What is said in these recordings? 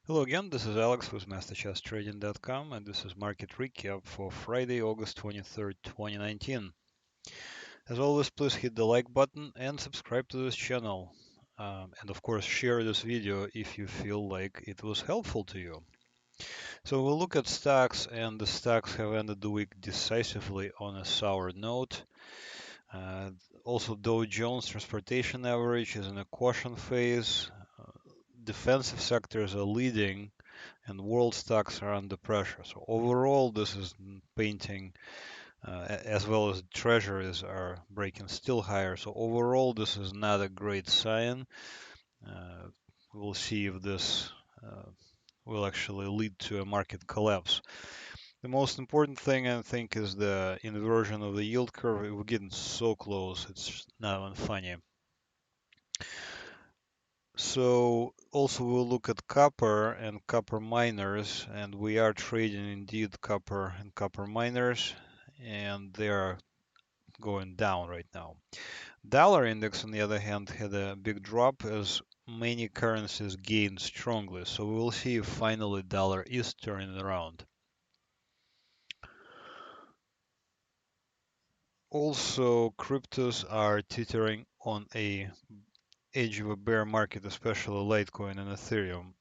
Hello again, this is Alex with MasterChartsTrading.com, and this is market recap for Friday, August 23rd, 2019. As always, please hit the like button and subscribe to this channel. And of course, share this video if you feel like it was helpful to you. So we'll look at stocks, and the stocks have ended the week decisively on a sour note. Uh, Also, Dow Jones Transportation average is in a caution phase. Defensive sectors are leading and world stocks are under pressure. So overall, this is painting, as well as treasuries are breaking still higher. So overall, this is not a great sign. Uh, we'll see if this will actually lead to a market collapse. The most important thing, I think, is the inversion of the yield curve. We're getting so close, it's not even funny. So also we'll look at copper and copper miners, and we are trading indeed copper and copper miners, and they are going down right now. Dollar index, on the other hand, had a big drop as many currencies gained strongly. So we will see if finally dollar is turning around. Also, cryptos are teetering on a edge of a bear market, especially Litecoin and Ethereum.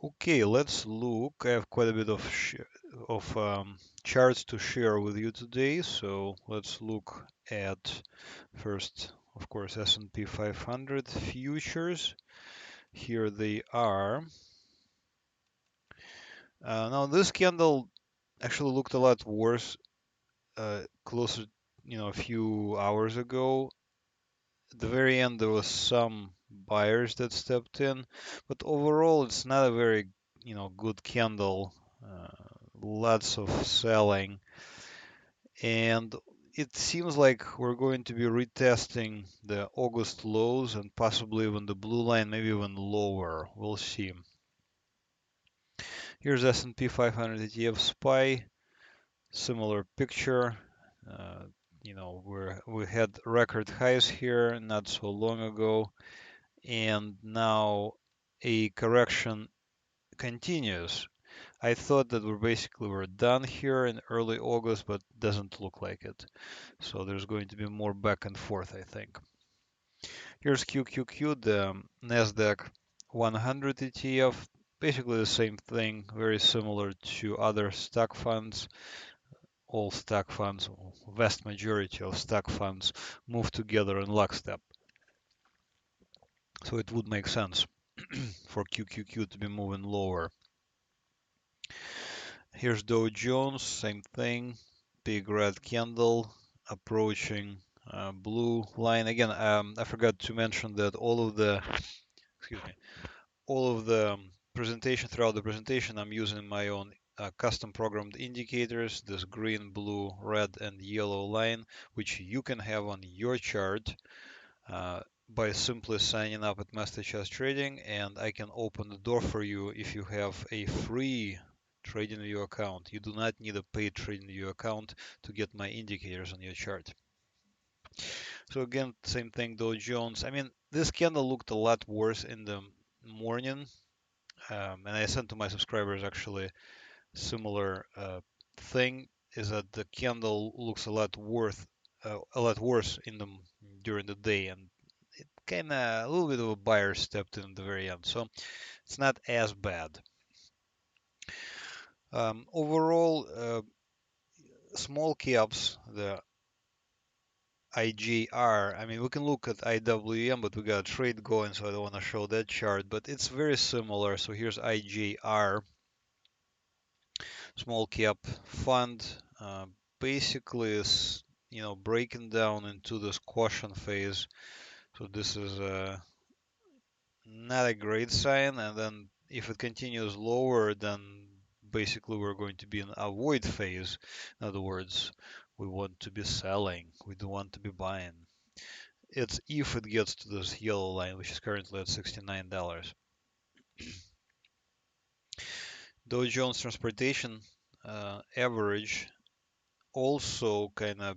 Okay, let's look. I have quite a bit of charts to share with you today. So let's look at first, of course, S&P 500 futures. Here they are. Now this candle actually looked a lot worse closer, a few hours ago. At the very end, there was some buyers that stepped in, but overall, it's not a very, good candle. Uh, Lots of selling, and it seems like we're going to be retesting the August lows and possibly even the blue line, maybe even lower. We'll see. Here's S&P 500 ETF SPY, similar picture. Uh, we had record highs here not so long ago, and now a correction continues. I thought that we're done here in early August, but doesn't look like it. So there's going to be more back and forth, I think. Here's QQQ, the Nasdaq 100 ETF. Basically the same thing, very similar to other stock funds. All stock funds, vast majority of stock funds move together in lockstep. So it would make sense for QQQ to be moving lower. Here's Dow Jones, same thing, big red candle approaching blue line. Again, I forgot to mention that excuse me, all of the presentation, throughout the presentation, I'm using my own custom programmed indicators, this green, blue, red, and yellow line, which you can have on your chart uh, by simply signing up at MasterCharts Trading, and I can open the door for you if you have a free TradingView account. You do not need a paid TradingView account to get my indicators on your chart. So again, same thing, Dow Jones. I mean, this candle looked a lot worse in the morning, and I sent to my subscribers actually similar thing. Is that the candle looks a lot worse during the day, and it kind of a little bit of a buyer stepped in the very end, so it's not as bad. Overall, small caps, the IJR. I mean, we can look at IWM, but we got a trade going, so I don't want to show that chart. But it's very similar. So here's IJR, small cap fund. Basically, is breaking down into this caution phase. So this is not a great sign. And then if it continues lower, then basically we're going to be in a void phase. In other words, we want to be selling. We don't want to be buying. It's if it gets to this yellow line, which is currently at $69. Dow Jones Transportation average also kind of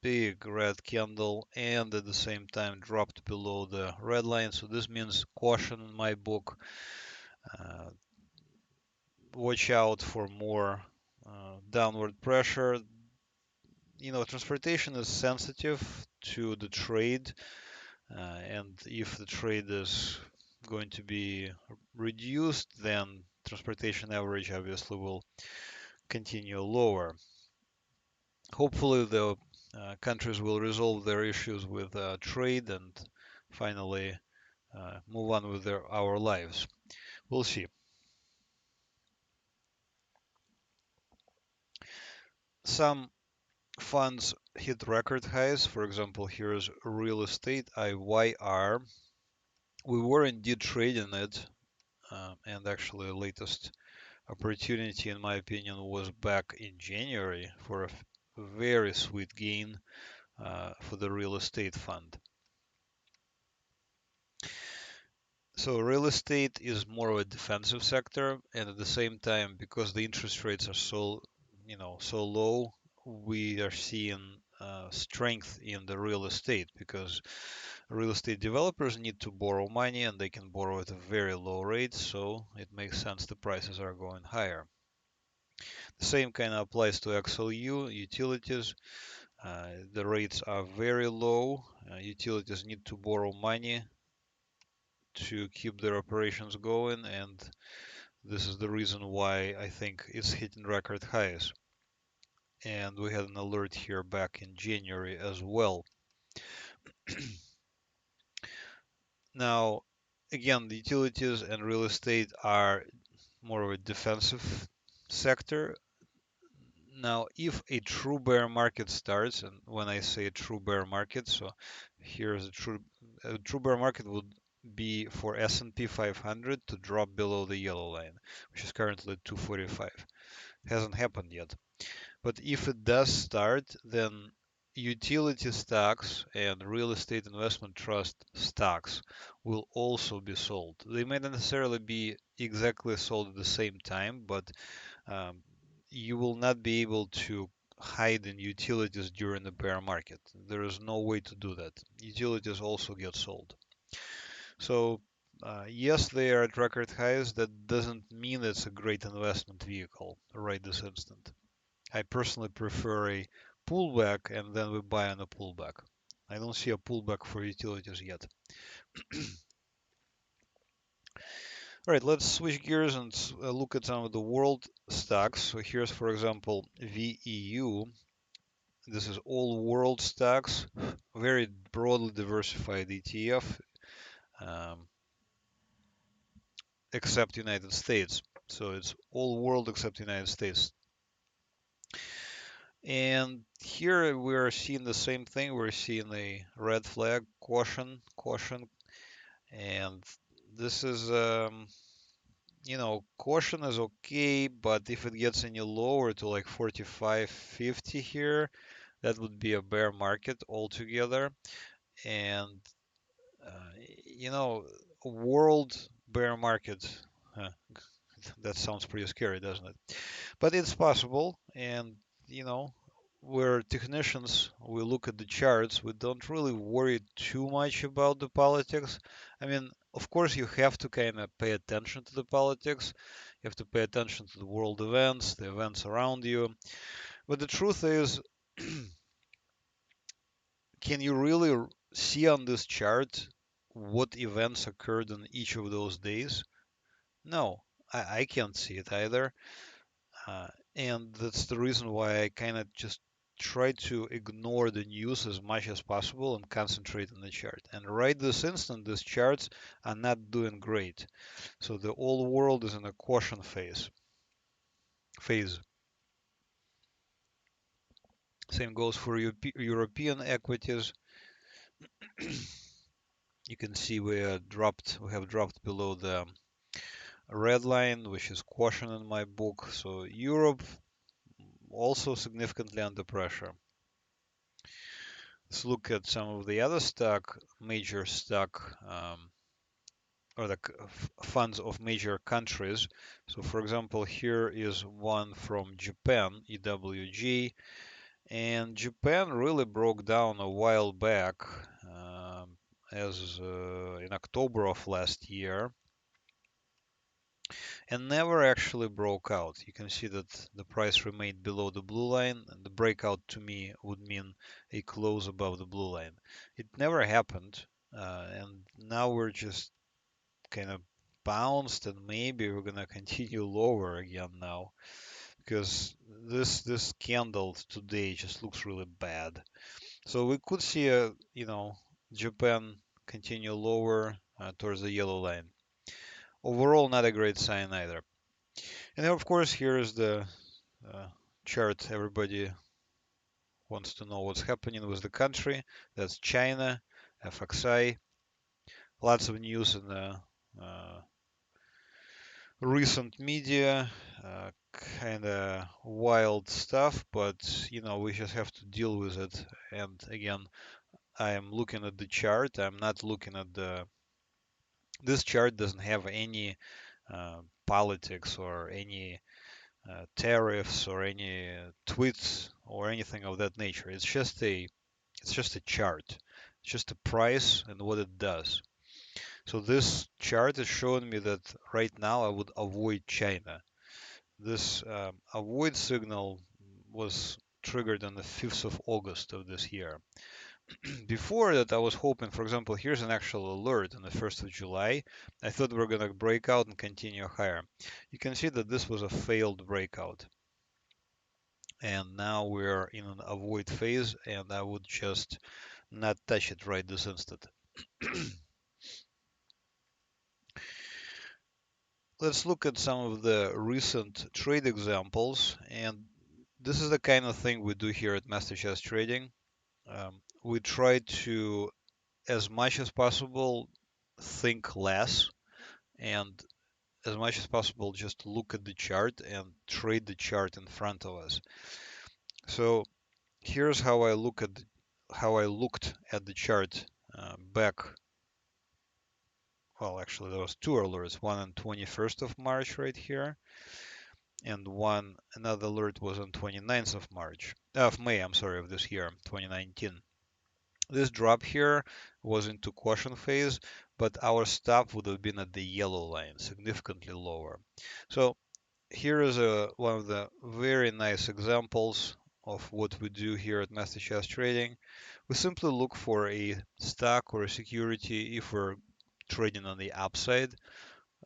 big red candle and at the same time dropped below the red line. So this means caution in my book. Uh, Watch out for more downward pressure. Transportation is sensitive to the trade, and if the trade is going to be reduced, then transportation average obviously will continue lower. Hopefully, the countries will resolve their issues with trade and finally move on with our lives. We'll see. Some funds hit record highs. For example, here's real estate, IYR. We were indeed trading it, and actually, the latest opportunity, in my opinion, was back in January for a very sweet gain for the real estate fund. So real estate is more of a defensive sector, and at the same time, because the interest rates are so low, we are seeing strength in the real estate because real estate developers need to borrow money and they can borrow at a very low rate, so it makes sense the prices are going higher. The same kind of applies to XLU utilities. The rates are very low. Utilities need to borrow money to keep their operations going, and this is the reason why I think it's hitting record highs. And we had an alert here back in January as well. Now, again, the utilities and real estate are more of a defensive sector. Now, if a true bear market starts, and when I say a true bear market, so here's a true bear market would be for S&P 500 to drop below the yellow line, which is currently 245. Hasn't happened yet. But if it does start, then utility stocks and real estate investment trust stocks will also be sold. They may not necessarily be exactly sold at the same time, but um, you will not be able to hide in utilities during the bear market. There is no way to do that. Utilities also get sold. So, yes, they are at record highs. That doesn't mean it's a great investment vehicle right this instant. I personally prefer a pullback and then we buy on a pullback. I don't see a pullback for utilities yet. All right, let's switch gears and look at some of the world stocks. So here's, for example, VEU. This is all world stocks, very broadly diversified ETF, um, except United States. So it's all world except United States. And here we're seeing the same thing. We're seeing a red flag, caution, caution. And this is, caution is okay, but if it gets any lower to like 45, 50 here, that would be a bear market altogether. And, uh, you know, world bear market, huh, that sounds pretty scary, doesn't it? But it's possible. And, you know, we're technicians, we look at the charts, we don't really worry too much about the politics. I mean, of course, you have to kind of pay attention to the politics. You have to pay attention to the world events, the events around you. But the truth is, can you really see on this chart what events occurred in each of those days? No, I can't see it either. Uh, and that's the reason why I kind of just try to ignore the news as much as possible and concentrate on the chart. And right this instant, these charts are not doing great. So the whole world is in a caution phase. Same goes for European equities. You can see we have dropped below the red line, which is caution in my book. So Europe also significantly under pressure. Let's look at some of the other major stock, or the funds of major countries. So, for example, here is one from Japan, EWG, And Japan really broke down a while back, as in October of last year, and never actually broke out. You can see that the price remained below the blue line, and the breakout to me would mean a close above the blue line. It never happened, and now we're just kind of bounced, and maybe we're gonna continue lower again now because this candle today just looks really bad. So we could see a Japan continue lower towards the yellow line. Overall, not a great sign either. And then, of course, here is the uh, chart. Everybody wants to know what's happening with the country. That's China, FXI. Lots of news in the uh, recent media. Kind of wild stuff, but we just have to deal with it. And again, I am looking at the chart. I'm not looking at the. This chart doesn't have any politics or any tariffs or any tweets or anything of that nature. It's just a chart. It's just a price and what it does. So this chart is showing me that right now I would avoid China. This avoid signal was triggered on the 5th of August of this year. Before that, I was hoping, for example, here's an actual alert on the 1st of July. I thought we were going to break out and continue higher. You can see that this was a failed breakout. And now we're in an avoid phase, and I would just not touch it right this instant. Let's look at some of the recent trade examples, and this is the kind of thing we do here at MasterCharts Trading. We try to, as much as possible, think less, and as much as possible, just look at the chart and trade the chart in front of us. So here's how I looked at the chart back. Well, actually, there was two alerts. One on 21st of March right here, and another alert was on 29th of May. I'm sorry, of this year, 2019. This drop here was into caution phase, but our stop would have been at the yellow line, significantly lower. So here is one of the very nice examples of what we do here at MasterCharts Trading. We simply look for a stock or a security if we're trading on the upside.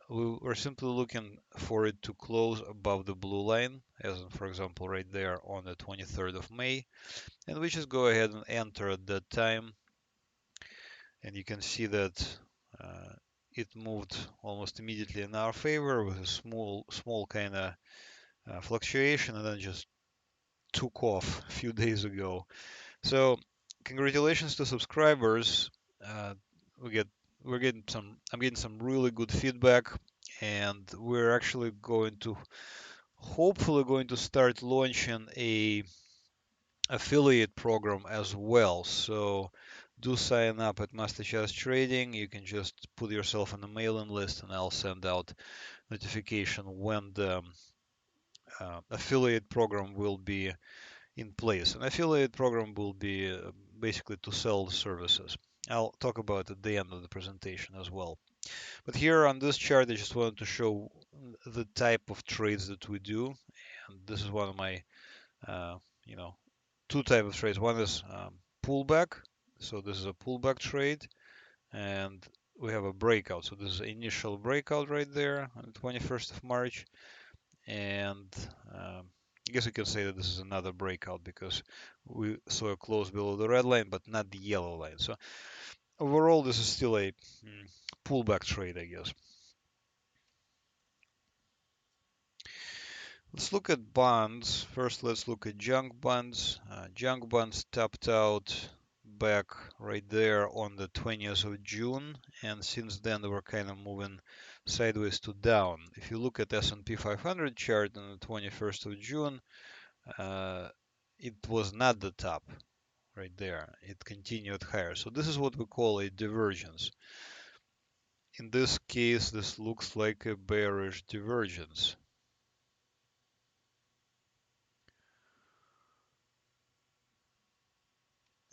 We're simply looking for it to close above the blue line, as in, for example, right there on the 23rd of May. And we just go ahead and enter at that time. And you can see that uh, it moved almost immediately in our favor with a small kind of fluctuation, and then just took off a few days ago. So congratulations to subscribers. Uh, we get we're getting some I'm getting some really good feedback, and we're actually hopefully going to start launching a affiliate program as well. So do sign up at MasterCharts Trading. You can just put yourself on the mailing list, and I'll send out notification when the affiliate program will be in place. An affiliate program will be basically to sell services. I'll talk about it at the end of the presentation as well. But here on this chart, I just wanted to show the type of trades that we do. And this is one of my, uh, you know, two type of trades. One is pullback. So this is a pullback trade, and we have a breakout. So this is initial breakout right there on the 21st of March, and I guess you can say that this is another breakout because we saw a close below the red line, but not the yellow line. So overall, this is still a pullback trade, I guess. Let's look at bonds. First, let's look at junk bonds. Junk bonds topped out back right there on the 20th of June, and since then they were kind of moving sideways to down. If you look at S&P 500 chart on the 21st of June, uh, it was not the top right there. It continued higher. So this is what we call a divergence. In this case, this looks like a bearish divergence.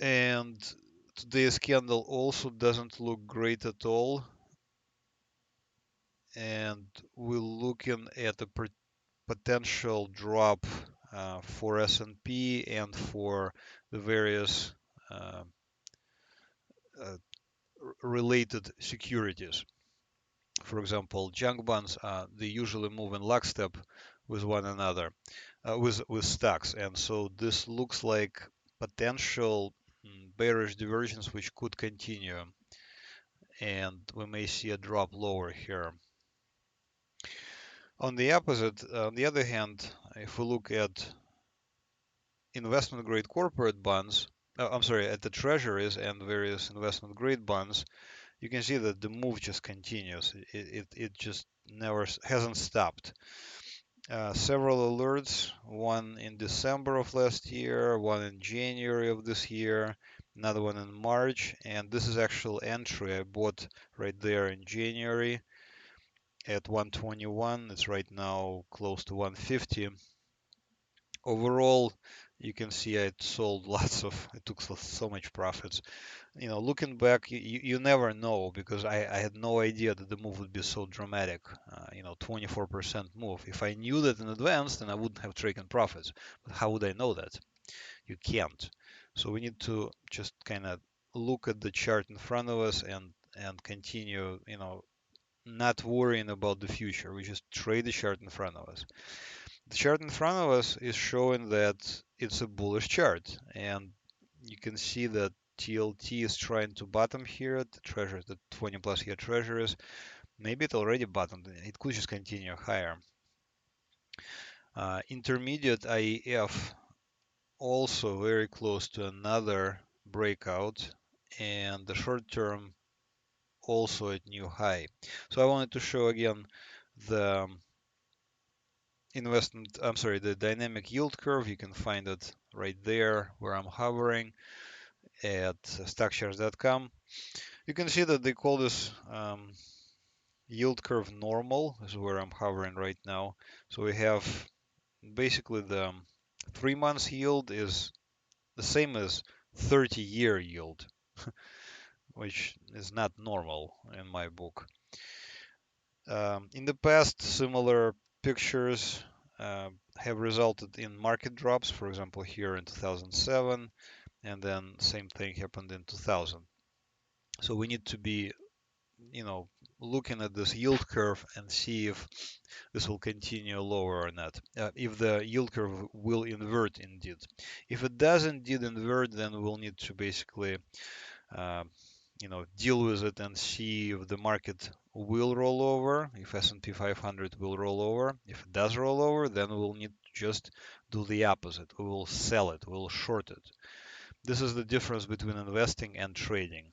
And today's candle also doesn't look great at all. And we're looking at a potential drop for S&P and for the various uh, uh, related securities. For example, junk bonds, they usually move in lockstep with one another, with stocks, and so this looks like potential bearish divergence which could continue, and we may see a drop lower here. On the opposite, on the other hand, if we look at investment grade corporate bonds, I'm sorry, at the treasuries and various investment grade bonds, you can see that the move just continues. It just never hasn't stopped. Several alerts, one in December of last year, one in January of this year, another one in March, and this is actual entry I bought right there in January at 121. It's right now close to 150. Overall, you can see I sold I took so much profits. Looking back, you never know because I had no idea that the move would be so dramatic. 24% move. If I knew that in advance, then I wouldn't have taken profits. But how would I know that? You can't. So we need to just kind of look at the chart in front of us and continue, not worrying about the future. We just trade the chart in front of us. The chart in front of us is showing that it's a bullish chart, and you can see that TLT is trying to bottom here at the treasuries, the 20 plus year treasuries. Maybe it already bottomed. It could just continue higher. Intermediate IEF also very close to another breakout, and the short term also at new high. So I wanted to show again the the dynamic yield curve. You can find it right there where I'm hovering at StockCharts.com. You can see that they call this yield curve normal. This is where I'm hovering right now. So we have basically the 3 months yield is the same as 30-year yield, which is not normal in my book. In the past, similar pictures have resulted in market drops, for example, here in 2007, and then same thing happened in 2000. So we need to be, looking at this yield curve and see if this will continue lower or not. If the yield curve will invert indeed. If it does indeed invert, then we'll need to basically uh, deal with it and see if the market will roll over, if S&P 500 will roll over. If it does roll over, then we'll need to just do the opposite. We will sell it, we'll short it. This is the difference between investing and trading.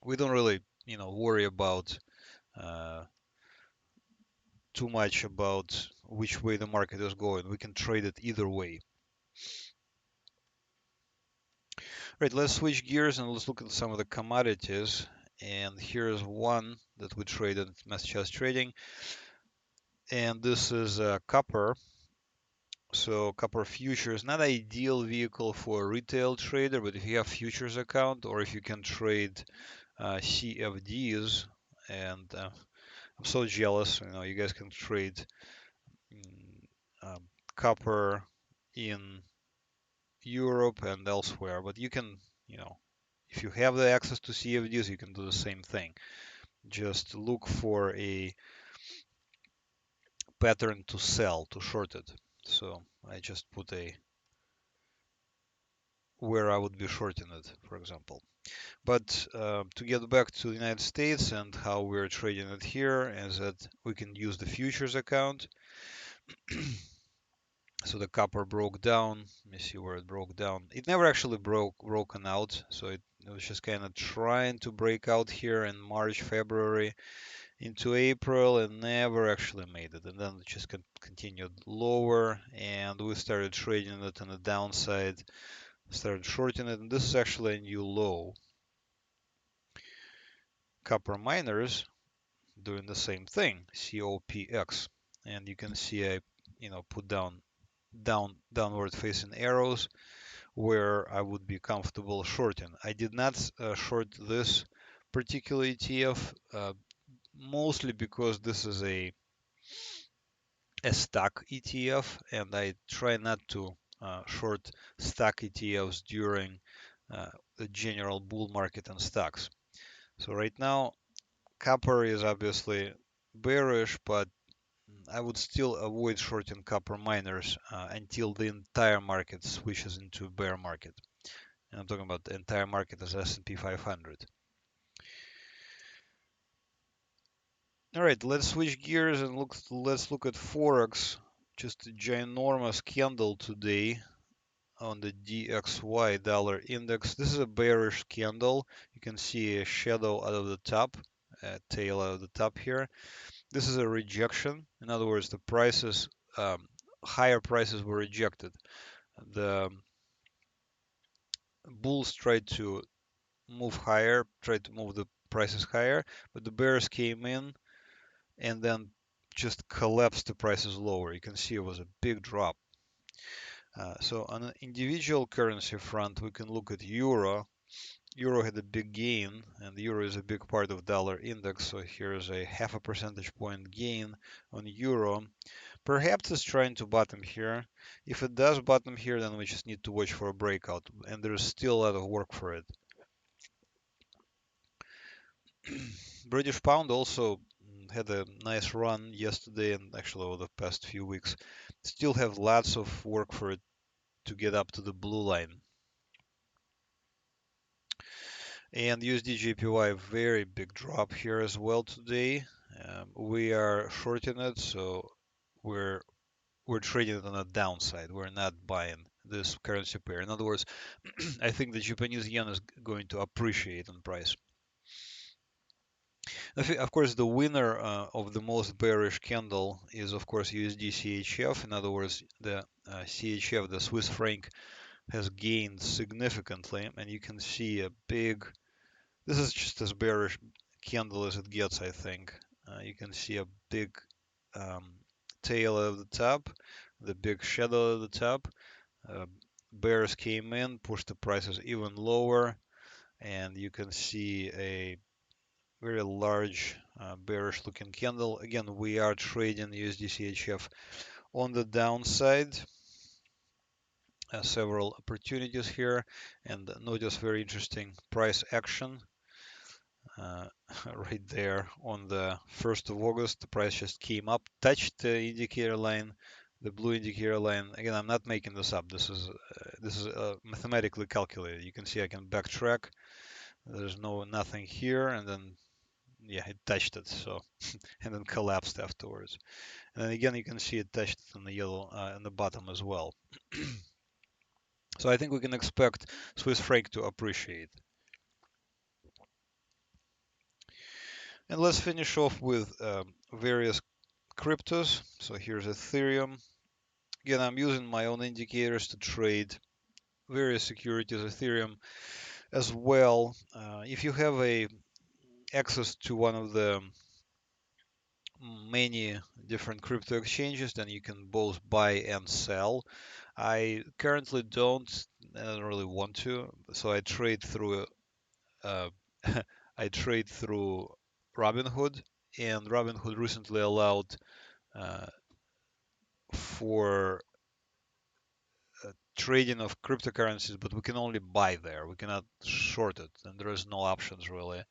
We don't really, worry about uh, too much about which way the market is going. We can trade it either way. Right, let's switch gears and let's look at some of the commodities. And here's one that we traded at MasterCharts Trading. And this is copper. So copper futures, not ideal vehicle for a retail trader, but if you have futures account or if you can trade CFDs, and I'm so jealous, you guys can trade mm, copper in Europe and elsewhere, but you can, if you have the access to CFDs, you can do the same thing. Just look for a pattern to sell, to short it. So I just put where I would be shorting it, for example. But to get back to the United States and how we're trading it here is that we can use the futures account. So the copper broke down. Let me see where it broke down. It never actually broken out. So it was just kind of trying to break out here in March, February into April and never actually made it. And then it just continued lower and we started trading it on the downside, started shorting it. And this is actually a new low. Copper miners doing the same thing, COPX. And you can see I, put downward facing arrows. where I would be comfortable shorting. I did not short this particular ETF, mostly because this is a stock ETF, and I try not to short stock ETFs during the general bull market in stocks. So right now, copper is obviously bearish, but I would still avoid shorting copper miners until the entire market switches into a bear market. And I'm talking about the entire market as S&P 500. All right, let's switch gears and let's look at Forex. Just a ginormous candle today on the DXY dollar index. This is a bearish candle. You can see a shadow out of the top, a tail out of the top here. This is a rejection. In other words, the prices, higher prices were rejected. The bulls tried to move higher, tried to move the prices higher, but the bears came in and then just collapsed the prices lower. You can see it was a big drop. So on an individual currency front, we can look at euro. Euro had a big gain, and the euro is a big part of dollar index. So here's a half a percentage point gain on euro. Perhaps it's trying to bottom here. If it does bottom here, then we just need to watch for a breakout, and there's still a lot of work for it. British pound also had a nice run yesterday and actually over the past few weeks. Still have lots of work for it to get up to the blue line. And USD JPY, very big drop here as well today. We are shorting it, so we're trading it on the downside. We're not buying this currency pair. In other words, I think the Japanese yen is going to appreciate in price. Of course, the winner of the most bearish candle is, of course, USD CHF. In other words, the CHF, the Swiss franc, has gained significantly, and you can see a big. This is just as bearish candle as it gets, I think. You can see a big um, tail at the top, the big shadow at the top. Uh, Bears came in, pushed the prices even lower, and you can see a very large bearish looking candle. Again, we are trading USD CHF on the downside. Several opportunities here, and notice very interesting price action uh, right there on the 1st of August. The price just came up, touched the indicator line, the blue indicator line. Again, I'm not making this up. This is mathematically calculated. You can see I can backtrack. There's nothing here, and then yeah, it touched it. So and then collapsed afterwards. And then again, you can see it touched on the yellow on the bottom as well. So I think we can expect Swiss franc to appreciate. And let's finish off with various cryptos. So here's Ethereum. Again, I'm using my own indicators to trade various securities, Ethereum as well. If you have a access to one of the many different crypto exchanges, then you can both buy and sell. I currently I don't really want to, so I trade through uh, I trade through Robinhood, and Robinhood recently allowed uh, for trading of cryptocurrencies, but we can only buy there. We cannot short it, and there is no options really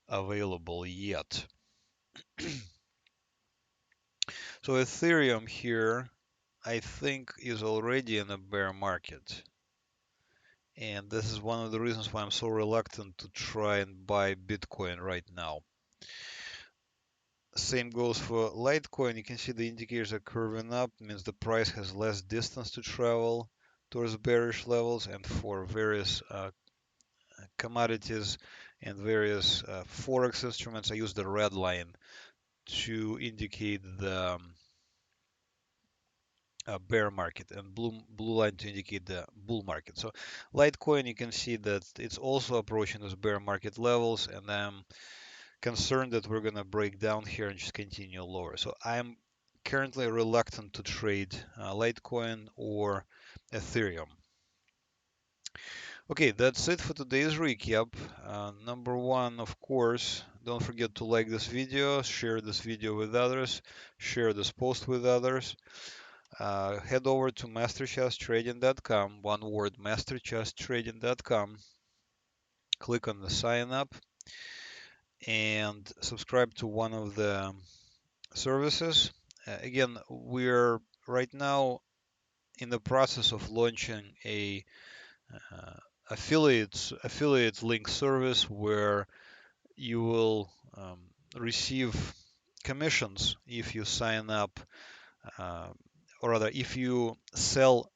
available yet. So Ethereum here, I think, is already in a bear market. And this is one of the reasons why I'm so reluctant to try and buy Bitcoin right now. Same goes for Litecoin. You can see the indicators are curving up, means the price has less distance to travel towards bearish levels. And for various commodities and various Forex instruments, I use the red line to indicate the bear market and blue line to indicate the bull market. So Litecoin, you can see that it's also approaching those bear market levels, and I'm concerned that we're going to break down here and just continue lower. So I'm currently reluctant to trade Litecoin or Ethereum. Okay, that's it for today's recap. Number one, of course, don't forget to like this video, share this video with others, share this post with others. Head over to MasterChartsTrading.com, one word, MasterChartsTrading.com. Click on the sign up and subscribe to one of the services. Again, we're right now in the process of launching a uh, affiliate link service where you will receive commissions if you sign up, uh, or rather, if you sell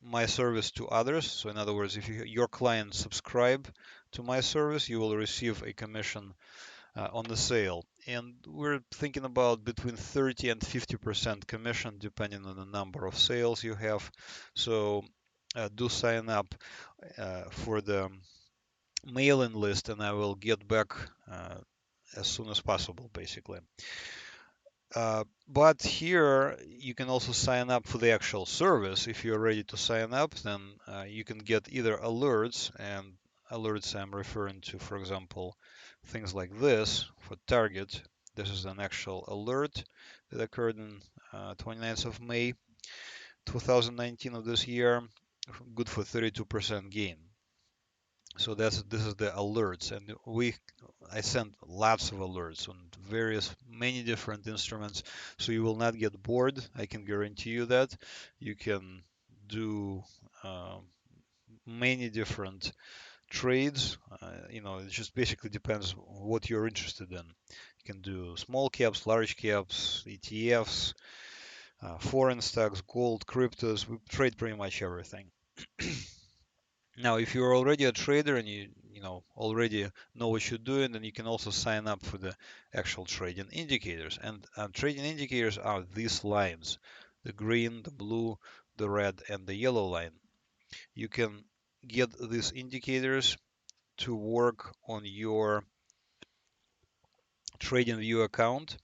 my service to others. So, in other words, if your clients subscribe to my service, you will receive a commission on the sale. And we're thinking about between 30 and 50% commission depending on the number of sales you have. So, do sign up for the mailing list, and I will get back as soon as possible, basically. But here you can also sign up for the actual service. If you're ready to sign up, then you can get either alerts, and alerts I'm referring to, for example, things like this for Target. This is an actual alert that occurred on 29th of May 2019 of this year, good for 32% gain. So this is the alerts, and I sent lots of alerts on many different instruments, so you will not get bored. I can guarantee you that. You can do many different trades. It just basically depends what you're interested in. You can do small caps, large caps, ETFs, foreign stocks, gold, cryptos. We trade pretty much everything. Now, if you're already a trader and you already know what you're doing, then you can also sign up for the actual trading indicators. And trading indicators are these lines: the green, the blue, the red, and the yellow line. You can get these indicators to work on your TradingView account,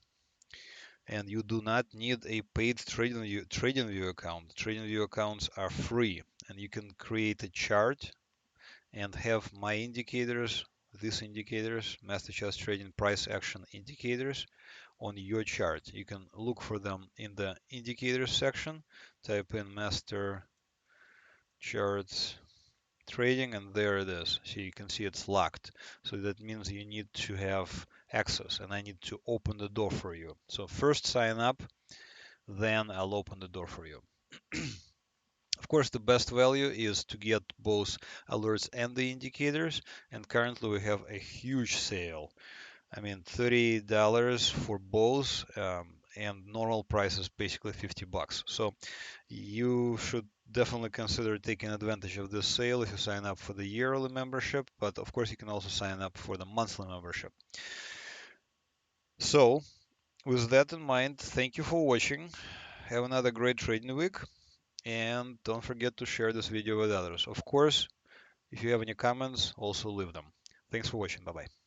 and you do not need a paid TradingView account. TradingView accounts are free, and you can create a chart and have my indicators, these indicators, master chart trading price action indicators on your chart. You can look for them in the indicators section, type in master charts trading, and there it is. So you can see it's locked. So that means you need to have access, and I need to open the door for you. So first sign up, then I'll open the door for you. Of course, the best value is to get both alerts and the indicators, and currently we have a huge sale. I mean, $30 for both, and normal price is basically 50 bucks. So you should definitely consider taking advantage of this sale if you sign up for the yearly membership, but of course you can also sign up for the monthly membership. So with that in mind, thank you for watching. Have another great trading week. And don't forget to share this video with others. Of course, if you have any comments, also leave them. Thanks for watching. Bye bye.